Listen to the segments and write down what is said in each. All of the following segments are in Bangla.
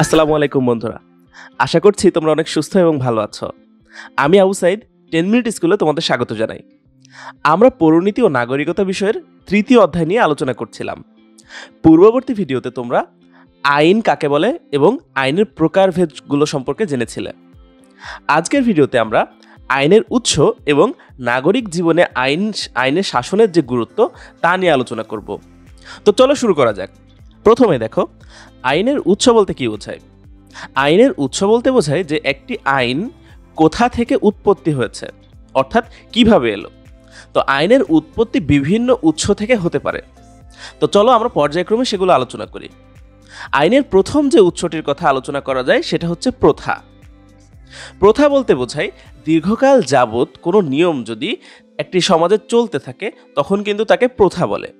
আসসালামু আলাইকুম বন্ধুরা। আশা করছি তোমরা অনেক সুস্থ এবং ভালো আছো। আমি আবু সাইদ 10 মিনিট স্কুলে তোমাদের স্বাগত জানাই। আমরা পৌরনীতি ও নাগরিকতা বিষয়ের তৃতীয় অধ্যায় নিয়ে আলোচনা করছিলাম। পূর্ববর্তী ভিডিওতে তোমরা আইন কাকে বলে এবং আইনের প্রকারভেদগুলো সম্পর্কে জেনেছিলে। আজকের ভিডিওতে আমরা আইনের উৎস এবং নাগরিক জীবনে আইনের শাসনের যে গুরুত্ব তা নিয়ে আলোচনা করব। তো চলো শুরু করা যাক। প্রথমে দেখো, আইনের উৎস বলতে কি বোঝায়। আইনের উৎস বলতে বোঝায় যে একটি আইন কোথা থেকে উৎপত্তি হয়েছে, অর্থাৎ কিভাবে এলো। তো আইনের উৎপত্তি বিভিন্ন উৎস থেকে হতে পারে। তো চলো আমরা পর্যায়ক্রমে সেগুলো আলোচনা করি। আইনের প্রথম যে উৎসটির কথা আলোচনা করা যায় সেটা হচ্ছে প্রথা। প্রথা বলতে বোঝায় দীর্ঘকাল যাবৎ কোনো নিয়ম যদি একটি সমাজে চলতে থাকে তখন কিন্তু তাকে প্রথা বলে।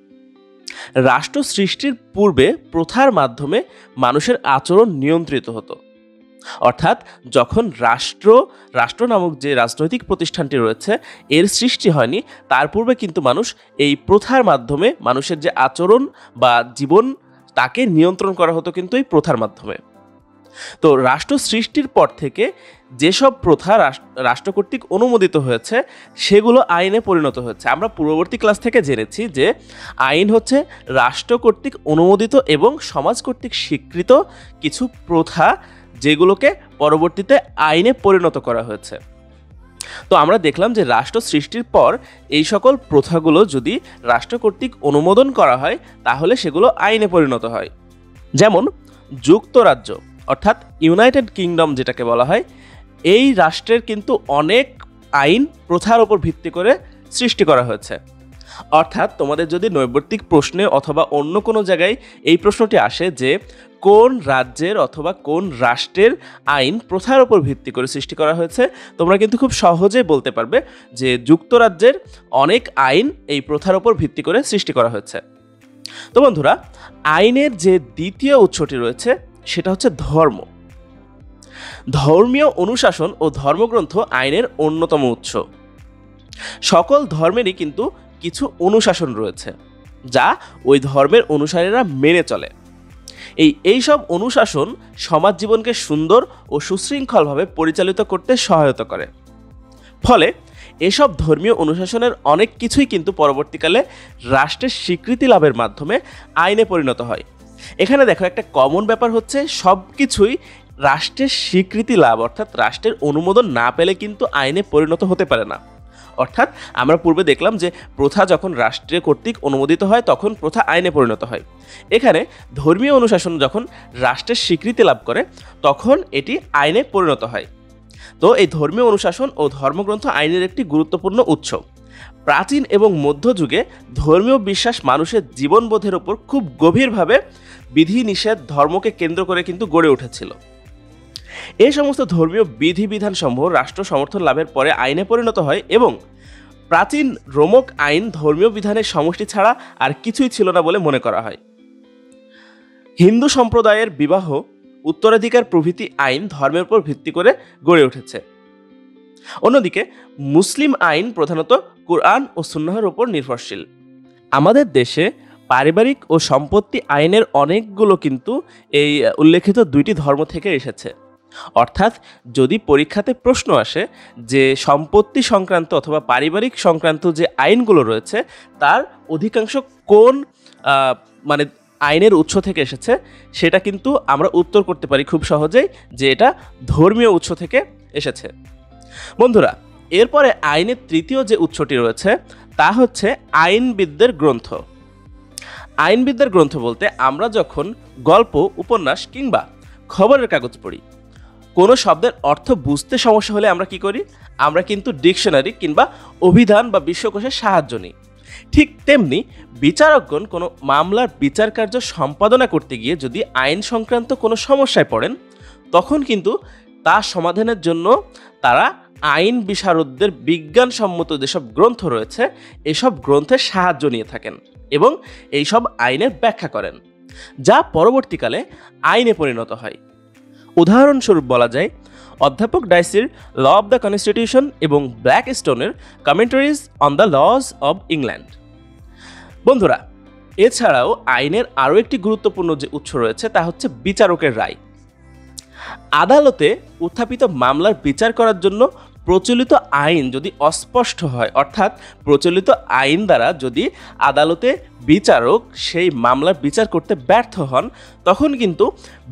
রাষ্ট্র সৃষ্টির পূর্বে প্রথার মাধ্যমে মানুষের আচরণ নিয়ন্ত্রিত হতো, অর্থাৎ যখন রাষ্ট্র নামক যে রাজনৈতিক প্রতিষ্ঠানটি রয়েছে এর সৃষ্টি হয়নি, তার পূর্বে কিন্তু মানুষ এই প্রথার মাধ্যমে মানুষের যে আচরণ বা জীবন তাকে নিয়ন্ত্রণ করা হতো কিন্তু এই প্রথার মাধ্যমে। তো রাষ্ট্র সৃষ্টির পর থেকে যেসব প্রথা রাষ্ট্র কর্তৃক অনুমোদিত হয়েছে সেগুলো আইনে পরিণত হয়েছে। আমরা পূর্ববর্তী ক্লাস থেকে জেনেছি যে আইন হচ্ছে রাষ্ট্র কর্তৃক অনুমোদিত এবং সমাজ কর্তৃক স্বীকৃত কিছু প্রথা, যেগুলোকে পরবর্তীতে আইনে পরিণত করা হয়েছে। তো আমরা দেখলাম যে রাষ্ট্র সৃষ্টির পর এই সকল প্রথাগুলো যদি রাষ্ট্র কর্তৃক অনুমোদন করা হয় তাহলে সেগুলো আইনে পরিণত হয়। যেমন যুক্তরাজ্য অর্থাৎ ইউনাইটেড কিংডম যেটাকে বলা হয়, এই রাষ্ট্রের কিন্তু অনেক আইন প্রথার উপর ভিত্তি করে সৃষ্টি করা হয়েছে। অর্থাৎ তোমাদের যদি নৈর্ব্যক্তিক প্রশ্নে অথবা অন্য কোনো জায়গায় এই প্রশ্নটি আসে যে কোন রাজ্যের অথবা কোন রাষ্ট্রের আইন প্রথার উপর ভিত্তি করে সৃষ্টি করা হয়েছে, তোমরা কিন্তু খুব সহজেই বলতে পারবে যে যুক্তরাজ্যের অনেক আইন এই প্রথার উপর ভিত্তি করে সৃষ্টি করা হয়েছে। তো বন্ধুরা, আইনের যে দ্বিতীয় উৎসটি রয়েছে সেটা হচ্ছে ধর্ম। ধর্মীয় অনুশাসন ও ধর্মগ্রন্থ আইনের অন্যতম উৎস। সকল ধর্মেরই কিন্তু কিছু অনুশাসন রয়েছে যা ওই ধর্মের অনুসারীরা মেনে চলে। এই সব অনুশাসন সমাজ জীবনকে সুন্দর ও সুশৃঙ্খলভাবে পরিচালিত করতে সহায়তা করে। ফলে এসব ধর্মীয় অনুশাসনের অনেক কিছুই কিন্তু পরবর্তীকালে রাষ্ট্রের স্বীকৃতি লাভের মাধ্যমে আইনে পরিণত হয়। এখানে দেখো, একটা কমন ব্যাপার হচ্ছে সব কিছুই রাষ্ট্রের স্বীকৃতি লাভ, অর্থাৎ রাষ্ট্রের অনুমোদন না পেলে কিন্তু আইনে পরিণত হতে পারে না। অর্থাৎ আমরা পূর্বে দেখলাম যে প্রথা যখন রাষ্ট্রীয় কর্তৃক অনুমোদিত হয় তখন প্রথা আইনে পরিণত হয়। এখানে ধর্মীয় অনুশাসন যখন রাষ্ট্রের স্বীকৃতি লাভ করে তখন এটি আইনে পরিণত হয়। তো এই ধর্মীয় অনুশাসন ও ধর্মগ্রন্থ আইনের একটি গুরুত্বপূর্ণ উৎস। প্রাচীন এবং মধ্যযুগে ধর্মীয় বিশ্বাস মানুষের জীবনবোধের ওপর খুব গভীরভাবে বিধিনিষেধ ধর্মকে কেন্দ্র করে কিন্তু গড়ে উঠেছিল। এই সমস্ত ধর্মীয় বিধিবিধানসমূহ রাষ্ট্র সমর্থন লাভের পরে আইনে পরিণত হয় এবং প্রাচীন রোমক আইন ধর্মীয় বিধানের সমষ্টি ছাড়া আর কিছুই ছিল না বলে মনে করা হয়। হিন্দু সম্প্রদায়ের বিবাহ, উত্তরাধিকার প্রভৃতি আইন ধর্মের উপর ভিত্তি করে গড়ে উঠেছে। অন্যদিকে মুসলিম আইন প্রধানত কুরআন ও সুন্নাহর উপর নির্ভরশীল। আমাদের দেশে পারিবারিক ও সম্পত্তি আইনের অনেকগুলো কিন্তু এই উল্লেখিত দুইটি ধর্ম থেকে এসেছে। অর্থাৎ যদি পরীক্ষাতে প্রশ্ন আসে যে সম্পত্তি সংক্রান্ত অথবা পারিবারিক সংক্রান্ত যে আইনগুলো রয়েছে তার অধিকাংশ কোন আইনের উৎস থেকে এসেছে, সেটা কিন্তু আমরা উত্তর করতে পারি খুব সহজেই যে এটা ধর্মীয় উৎস থেকে এসেছে। বন্ধুরা, এরপরে আইনের তৃতীয় যে উৎসটি রয়েছে তা হচ্ছে আইনবিদদের গ্রন্থ। আইনবিদদের গ্রন্থ বলতে আমরা যখন গল্প, উপন্যাস কিংবা খবরের কাগজ পড়ি, কোনো শব্দের অর্থ বুঝতে সমস্যা হলে আমরা কি করি? আমরা কিন্তু ডিকশনারি কিংবা অভিধান বা বিশ্বকোষের সাহায্য নিই। ঠিক তেমনি বিচারকগণ কোনো মামলার বিচার কার্য সম্পাদনা করতে গিয়ে যদি আইন সংক্রান্ত কোনো সমস্যায় পড়েন তখন কিন্তু তা সমাধানের জন্য তারা আইন বিশারদদের বিজ্ঞানসম্মত যেসব গ্রন্থ রয়েছে এসব গ্রন্থের সাহায্য নিয়ে থাকেন এবং এইসব আইনের ব্যাখ্যা করেন, যা পরবর্তীকালে আইনে পরিণত হয়। উদাহরণস্বরূপ বলা যায় অধ্যাপক ডাইসির ল অব দ্য কনস্টিটিউশন এবং ব্ল্যাকস্টোনের commentaries on the laws of England. বন্ধুরা, এছাড়াও আইনের আরও একটি গুরুত্বপূর্ণ যে উৎস রয়েছে তা হচ্ছে বিচারকের রায়। আদালতে উত্থাপিত মামলার বিচার করার জন্য প্রচলিত আইন যদি অস্পষ্ট হয়, অর্থাৎ প্রচলিত আইন দ্বারা যদি আদালতে বিচারক সেই মামলার বিচার করতে ব্যর্থ হন, তখন কিন্তু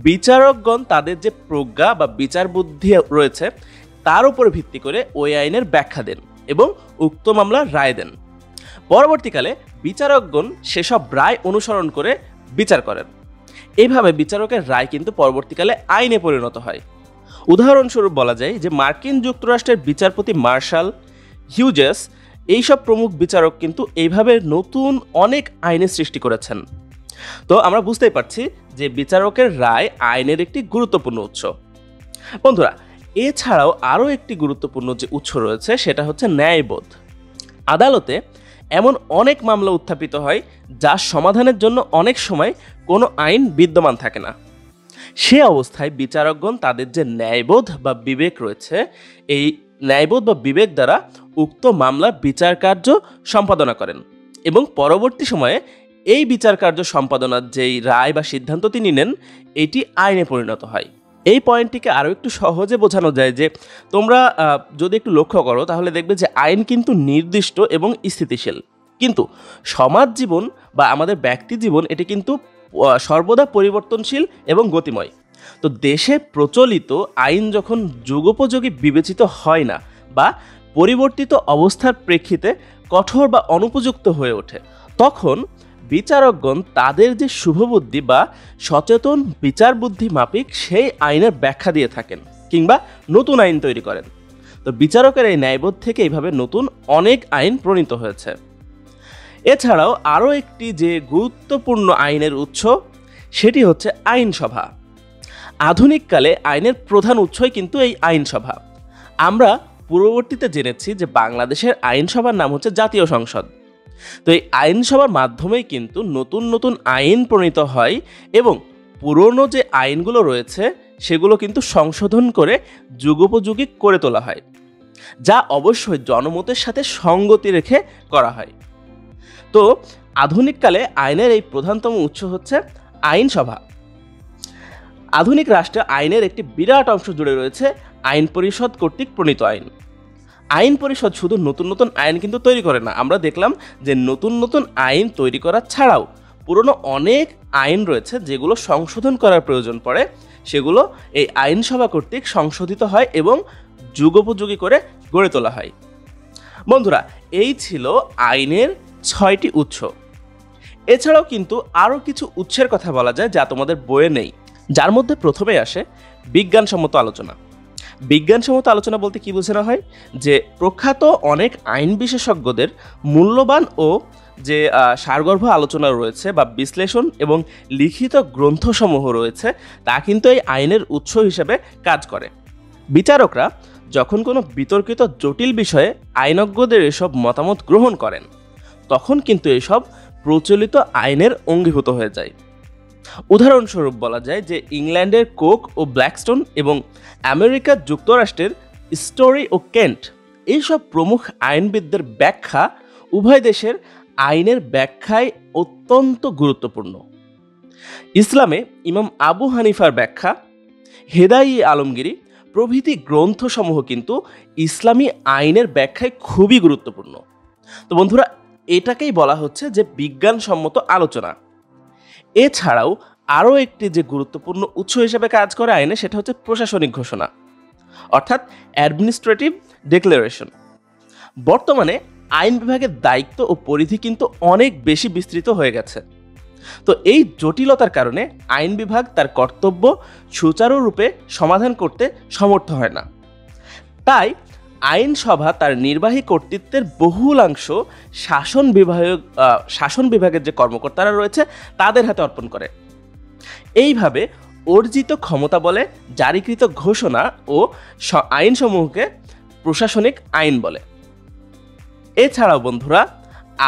বিচারকগণ তাদের যে প্রজ্ঞা বা বিচার বুদ্ধি রয়েছে তার উপরে ভিত্তি করে ওই আইনের ব্যাখ্যা দেন এবং উক্ত মামলার রায় দেন। পরবর্তীকালে বিচারকগণ সেসব রায় অনুসরণ করে বিচার করেন। এইভাবে বিচারকের রায় কিন্তু পরবর্তীকালে আইনে পরিণত হয়। উদাহরণস্বরূপ বলা যায় যে মার্কিন যুক্তরাষ্ট্রের বিচারপতি মার্শাল, হিউজেস এইসব প্রমুখ বিচারক কিন্তু এইভাবে নতুন অনেক আইনের সৃষ্টি করেছেন। তো আমরা বুঝতেই পারছি যে বিচারকের রায় আইনের একটি গুরুত্বপূর্ণ উৎস। বন্ধুরা, এছাড়াও আরও একটি গুরুত্বপূর্ণ যে উৎস রয়েছে সেটা হচ্ছে ন্যায়বোধ। আদালতে এমন অনেক মামলা উত্থাপিত হয় যার সমাধানের জন্য অনেক সময় কোনো আইন বিদ্যমান থাকে না। সে অবস্থায় বিচারকগণ তাদের যে ন্যায়বোধ বা বিবেক রয়েছে, এই ন্যায়বোধ বা বিবেক দ্বারা উক্ত মামলার বিচার কার্য সম্পাদনা করেন এবং পরবর্তী সময়ে এই বিচার কার্য সম্পাদনার যেই রায় বা সিদ্ধান্ত তিনি নেন, এটি আইনে পরিণত হয়। এই পয়েন্টটিকে আরও একটু সহজে বোঝানো যায় যে তোমরা যদি একটু লক্ষ্য করো তাহলে দেখবে যে আইন কিন্তু নির্দিষ্ট এবং স্থিতিশীল, কিন্তু সমাজ জীবন বা আমাদের ব্যক্তি জীবন এটি কিন্তু সর্বদা পরিবর্তনশীল এবং গতিময়। তো দেশে প্রচলিত আইন যখন যুগোপযোগী বিবেচিত হয় না বা পরিবর্তিত অবস্থার প্রেক্ষিতে কঠোর বা অনুপযুক্ত হয়ে ওঠে, তখন বিচারকগণ তাদের যে শুভবুদ্ধি বা সচেতন বিচার বুদ্ধি মাফিক সেই আইনের ব্যাখ্যা দিয়ে থাকেন কিংবা নতুন আইন তৈরি করেন। তো বিচারকের এই ন্যায়বোধ থেকে এইভাবে নতুন অনেক আইন প্রণীত হয়েছে। এছাড়াও আরও একটি যে গুরুত্বপূর্ণ আইনের উৎস সেটি হচ্ছে আইনসভা। আধুনিককালে আইনের প্রধান উৎসই কিন্তু এই আইনসভা। আমরা পূর্ববর্তীতে জেনেছি যে বাংলাদেশের আইনসভার নাম হচ্ছে জাতীয় সংসদ। তো এই আইনসভার মাধ্যমেই কিন্তু নতুন নতুন আইন প্রণীত হয় এবং পুরনো যে আইনগুলো রয়েছে সেগুলো কিন্তু সংশোধন করে যুগোপযোগী করে তোলা হয়, যা অবশ্যই জনমতের সাথে সঙ্গতি রেখে করা হয়। তো আধুনিককালে আইনের এই প্রধানতম উৎস হচ্ছে আইনসভা। আধুনিক রাষ্ট্রে আইনের একটি বিরাট অংশ জুড়ে রয়েছে আইন পরিষদ কর্তৃক প্রণীত আইন। আইন পরিষদ শুধু নতুন নতুন আইন কিন্তু তৈরি করে না, আমরা দেখলাম যে নতুন নতুন আইন তৈরি করা ছাড়াও পুরনো অনেক আইন রয়েছে যেগুলো সংশোধন করার প্রয়োজন পড়ে, সেগুলো এই আইনসভা কর্তৃক সংশোধিত হয় এবং যুগোপযোগী করে গড়ে তোলা হয়। বন্ধুরা, এই ছিল আইনের 6টি উৎস। এছাড়াও কিন্তু আরও কিছু উৎসের কথা বলা যায় যা তোমাদের বইয়ে নেই, যার মধ্যে প্রথমে আসে বিজ্ঞানসম্মত আলোচনা। বিজ্ঞানসম্মত আলোচনা বলতে কি বোঝানো হয়, যে প্রখ্যাত অনেক আইন বিশেষজ্ঞদের মূল্যবান ও যে সারগর্ভ আলোচনা রয়েছে বা বিশ্লেষণ এবং লিখিত গ্রন্থসমূহ রয়েছে তা কিন্তু এই আইনের উৎস হিসেবে কাজ করে। বিচারকরা যখন কোনো বিতর্কিত জটিল বিষয়ে আইনজ্ঞদের এসব মতামত গ্রহণ করেন, তখন কিন্তু এসব প্রচলিত আইনের অঙ্গীভূত হয়ে যায়। উদাহরণস্বরূপ বলা যায় যে ইংল্যান্ডের কোক ও ব্ল্যাকস্টোন এবং আমেরিকা যুক্তরাষ্ট্রের স্টোরি ও কেন্ট এইসব প্রমুখ আইনবিদদের ব্যাখ্যা উভয় দেশের আইনের ব্যাখ্যায় অত্যন্ত গুরুত্বপূর্ণ। ইসলামে ইমাম আবু হানিফার ব্যাখ্যা, হেদায়ী আলমগীরি প্রভৃতি গ্রন্থসমূহ কিন্তু ইসলামী আইনের ব্যাখ্যায় খুবই গুরুত্বপূর্ণ। তো বন্ধুরা, এটাকেই বলা হচ্ছে যে বিজ্ঞানসম্মত আলোচনা। এছাড়াও আরও একটি যে গুরুত্বপূর্ণ উৎস হিসেবে কাজ করে আইনে, সেটা হচ্ছে প্রশাসনিক ঘোষণা অর্থাৎ অ্যাডমিনিস্ট্রেটিভ ডিক্লারেশন। বর্তমানে আইন বিভাগের দায়িত্ব ও পরিধি কিন্তু অনেক বেশি বিস্তৃত হয়ে গেছে। তো এই জটিলতার কারণে আইন বিভাগ তার কর্তব্য সুচারুরূপে সমাধান করতে সমর্থ হয় না। তাই আইনসভা তার নির্বাহী কর্তৃত্বের বহুলাংশ শাসন বিভাগের যে কর্মকর্তারা রয়েছে তাদের হাতে অর্পণ করে। এইভাবে অর্জিত ক্ষমতা বলে জারিকৃত ঘোষণা ও আইনসমূহকে প্রশাসনিক আইন বলে। এছাড়াও বন্ধুরা,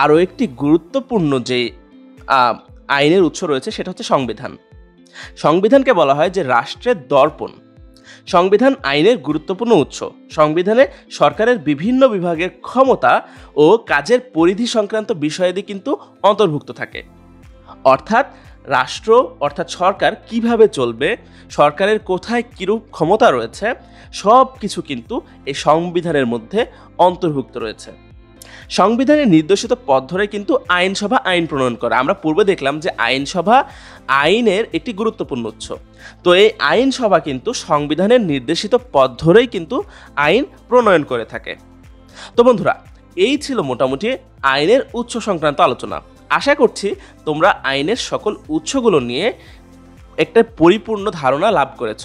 আরও একটি গুরুত্বপূর্ণ যে আইনের উৎস রয়েছে সেটা হচ্ছে সংবিধান। সংবিধানকে বলা হয় যে রাষ্ট্রের দর্পণ। সংবিধান আইনের গুরুত্বপূর্ণ উৎস। সংবিধানে সরকারের বিভিন্ন বিভাগের ক্ষমতা ও কাজের পরিধি সংক্রান্ত বিষয়াদি কিন্তু অন্তর্ভুক্ত থাকে। অর্থাৎ রাষ্ট্র অর্থাৎ সরকার কিভাবে চলবে, সরকারের কোথায় কিরূপ ক্ষমতা রয়েছে, সব কিছু কিন্তু এই সংবিধানের মধ্যে অন্তর্ভুক্ত রয়েছে। সংবিধানের নির্দেশিত পথ ধরে কিন্তু আইনসভা আইন প্রণয়ন করে। আমরা পূর্বে দেখলাম যে আইনসভা আইনের একটি গুরুত্বপূর্ণ উৎস। তো এই আইনসভা কিন্তু সংবিধানের নির্দেশিত পথ ধরেই কিন্তু আইন প্রণয়ন করে থাকে। তো বন্ধুরা, এই ছিল মোটামুটি আইনের উৎস সংক্রান্ত আলোচনা। আশা করছি তোমরা আইনের সকল উৎসগুলো নিয়ে একটা পরিপূর্ণ ধারণা লাভ করেছ।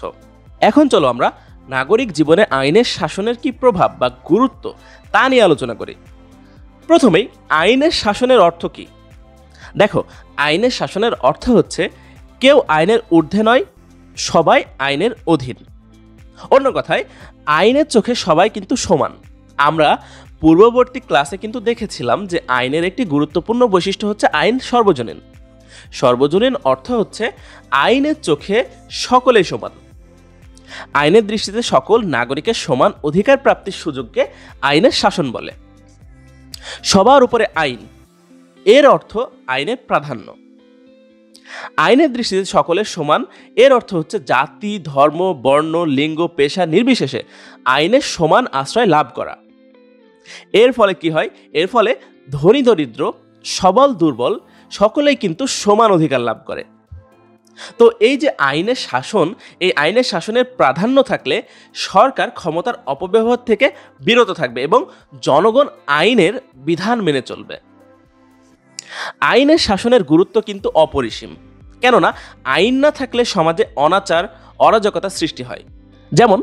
এখন চলো আমরা নাগরিক জীবনে আইনের শাসনের কি প্রভাব বা গুরুত্ব তা নিয়ে আলোচনা করি। প্রথমেই আইনের শাসনের অর্থ কি? দেখো, আইনের শাসনের অর্থ হচ্ছে কেউ আইনের ঊর্ধ্বে নয়, সবাই আইনের অধীন। অন্য কথায়, আইনের চোখে সবাই কিন্তু সমান। আমরা পূর্ববর্তী ক্লাসে কিন্তু দেখেছিলাম যে আইনের একটি গুরুত্বপূর্ণ বৈশিষ্ট্য হচ্ছে আইন সর্বজনীন। সর্বজনীন অর্থ হচ্ছে আইনের চোখে সকলেই সমান। আইনের দৃষ্টিতে সকল নাগরিকের সমান অধিকার প্রাপ্তির সুযোগকে আইনের শাসন বলে। সবার উপরে আইন, এর অর্থ আইনের প্রাধান্য। আইনের দৃষ্টিতে সকলের সমান, এর অর্থ হচ্ছে জাতি, ধর্ম, বর্ণ, লিঙ্গ, পেশা নির্বিশেষে আইনের সমান আশ্রয় লাভ করা। এর ফলে কি হয়? এর ফলে ধনী দরিদ্র, সবল দুর্বল সকলেই কিন্তু সমান অধিকার লাভ করে। তো এই যে আইনের শাসন, এই আইনের শাসনের প্রাধান্য থাকলে সরকার ক্ষমতার অপব্যবহার থেকে বিরত থাকবে এবং জনগণ আইনের বিধান মেনে চলবে। আইনের শাসনের গুরুত্ব কিন্তু অপরিসীম, কেননা আইন না থাকলে সমাজে অনাচার, অরাজকতা সৃষ্টি হয়। যেমন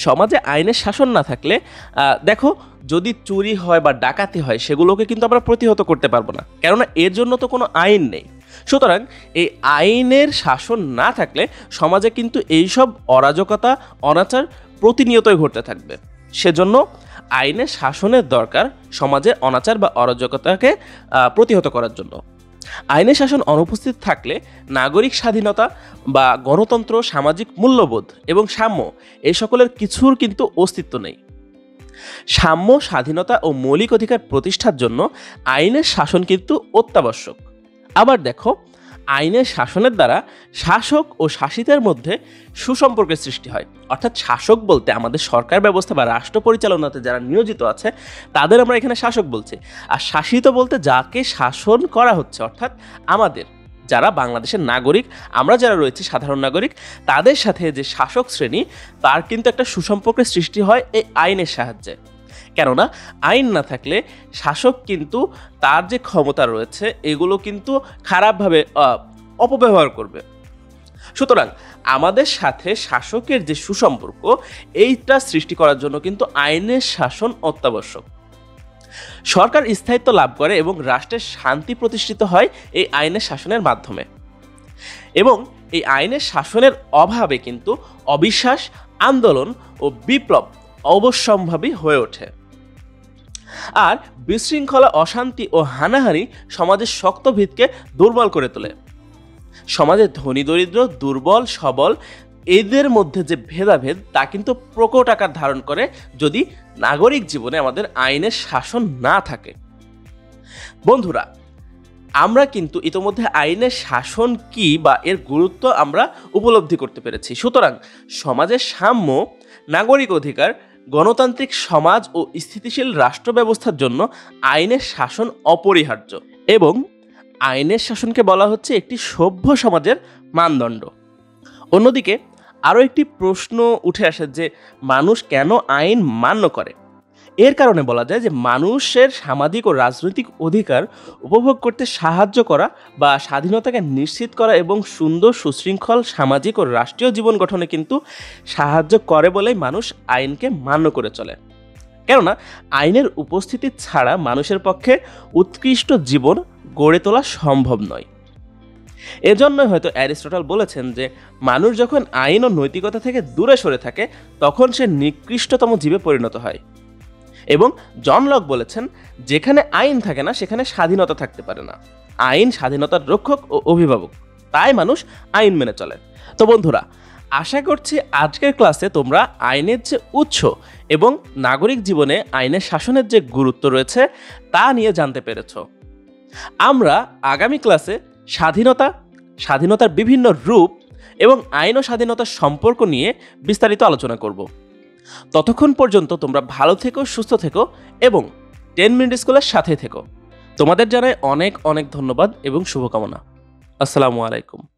সমাজে আইনের শাসন না থাকলে দেখো, যদি চুরি হয় বা ডাকাতি হয় সেগুলোকে কিন্তু আমরা প্রতিহত করতে পারবো না, কেননা এর জন্য তো কোনো আইন নেই। সুতরাং এই আইনের শাসন না থাকলে সমাজে কিন্তু এইসব অরাজকতা, অনাচার প্রতিনিয়তই ঘটতে থাকবে। সেজন্য আইনের শাসনের দরকার সমাজের অনাচার বা অরাজকতাকে প্রতিহত করার জন্য। আইনের শাসন অনুপস্থিত থাকলে নাগরিক স্বাধীনতা বা গণতন্ত্র, সামাজিক মূল্যবোধ এবং সাম্য এই সকলের কিছুর কিন্তু অস্তিত্ব নেই। সাম্য, স্বাধীনতা ও মৌলিক অধিকার প্রতিষ্ঠার জন্য আইনের শাসন কিন্তু অত্যাবশ্যক। আবার দেখো, আইনের শাসনের দ্বারা শাসক ও শাসিতের মধ্যে সুসম্পর্কের সৃষ্টি হয়। অর্থাৎ শাসক বলতে আমাদের সরকার ব্যবস্থা বা রাষ্ট্র পরিচালনাতে যারা নিয়োজিত আছে তাদের আমরা এখানে শাসক বলছি। আর শাসিত বলতে যাকে শাসন করা হচ্ছে, অর্থাৎ আমাদের যারা বাংলাদেশের নাগরিক, আমরা যারা রয়েছি সাধারণ নাগরিক, তাদের সাথে যে শাসক শ্রেণী, তার কিন্তু একটা সুসম্পর্কের সৃষ্টি হয় এই আইনের সাহায্যে। কেননা আইন না থাকলে শাসক কিন্তু তার যে ক্ষমতা রয়েছে এগুলো কিন্তু খারাপভাবে অপব্যবহার করবে। সুতরাং আমাদের সাথে শাসকের যে সুসম্পর্ক, এইটা সৃষ্টি করার জন্য কিন্তু আইনের শাসন অত্যাবশ্যক। সরকার স্থায়িত্ব লাভ করে এবং রাষ্ট্রের শান্তি প্রতিষ্ঠিত হয় এই আইনের শাসনের মাধ্যমে। এবং এই আইনের শাসনের অভাবে কিন্তু অবিশ্বাস, আন্দোলন ও বিপ্লব অবশ্যম্ভাবী হয়ে ওঠে। আর বিশৃঙ্খলা, অশান্তি ও হানাহানি সমাজের শক্ত ভিতকে দুর্বল করে তোলে। সমাজের ধনী দরিদ্র, দুর্বল সবল এদের মধ্যে যে ভেদাভেদ তা কিন্তু প্রকট আকার ধারণ করে যদি নাগরিক জীবনে আমাদের আইনের শাসন না থাকে। বন্ধুরা, আমরা কিন্তু ইতোমধ্যে আইনের শাসন কি বা এর গুরুত্ব আমরা উপলব্ধি করতে পেরেছি। সুতরাং সমাজের সাম্য, নাগরিক অধিকার, গণতান্ত্রিক সমাজ ও স্থিতিশীল রাষ্ট্র ব্যবস্থার জন্য আইনের শাসন অপরিহার্য এবং আইনের শাসনকে বলা হচ্ছে একটি সভ্য সমাজের মানদণ্ড। অন্যদিকে আরও একটি প্রশ্ন উঠে আসে যে মানুষ কেন আইন মান্য করে? এর কারণে বলা যায় যে মানুষের সামাজিক ও রাজনৈতিক অধিকার উপভোগ করতে সাহায্য করা বা স্বাধীনতাকে নিশ্চিত করা এবং সুন্দর সুশৃঙ্খল সামাজিক ও রাষ্ট্রীয় জীবন গঠনে কিন্তু সাহায্য করে বলেই মানুষ আইনকে মান্য করে চলে। কেননা আইনের উপস্থিতি ছাড়া মানুষের পক্ষে উৎকৃষ্ট জীবন গড়ে তোলা সম্ভব নয়। এজন্যই হয়তো অ্যারিস্টটল বলেছেন যে মানুষ যখন আইন ও নৈতিকতা থেকে দূরে সরে থাকে তখন সে নিকৃষ্টতম জীবে পরিণত হয়। এবং জন লক বলেছেন, যেখানে আইন থাকে না সেখানে স্বাধীনতা থাকতে পারে না। আইন স্বাধীনতার রক্ষক ও অভিভাবক, তাই মানুষ আইন মেনে চলে। তো বন্ধুরা, আশা করছি আজকের ক্লাসে তোমরা আইনের যে উৎস এবং নাগরিক জীবনে আইনের শাসনের যে গুরুত্ব রয়েছে তা নিয়ে জানতে পেরেছ। আমরা আগামী ক্লাসে স্বাধীনতা, স্বাধীনতার বিভিন্ন রূপ এবং আইন ও স্বাধীনতার সম্পর্ক নিয়ে বিস্তারিত আলোচনা করব। ততক্ষণ পর্যন্ত তোমরা ভালো থেকো, সুস্থ থেকো এবং 10 মিনিট স্কুলের সাথে থেকো। তোমাদের জানাই অনেক অনেক ধন্যবাদ এবং শুভকামনা। আসসালামু আলাইকুম।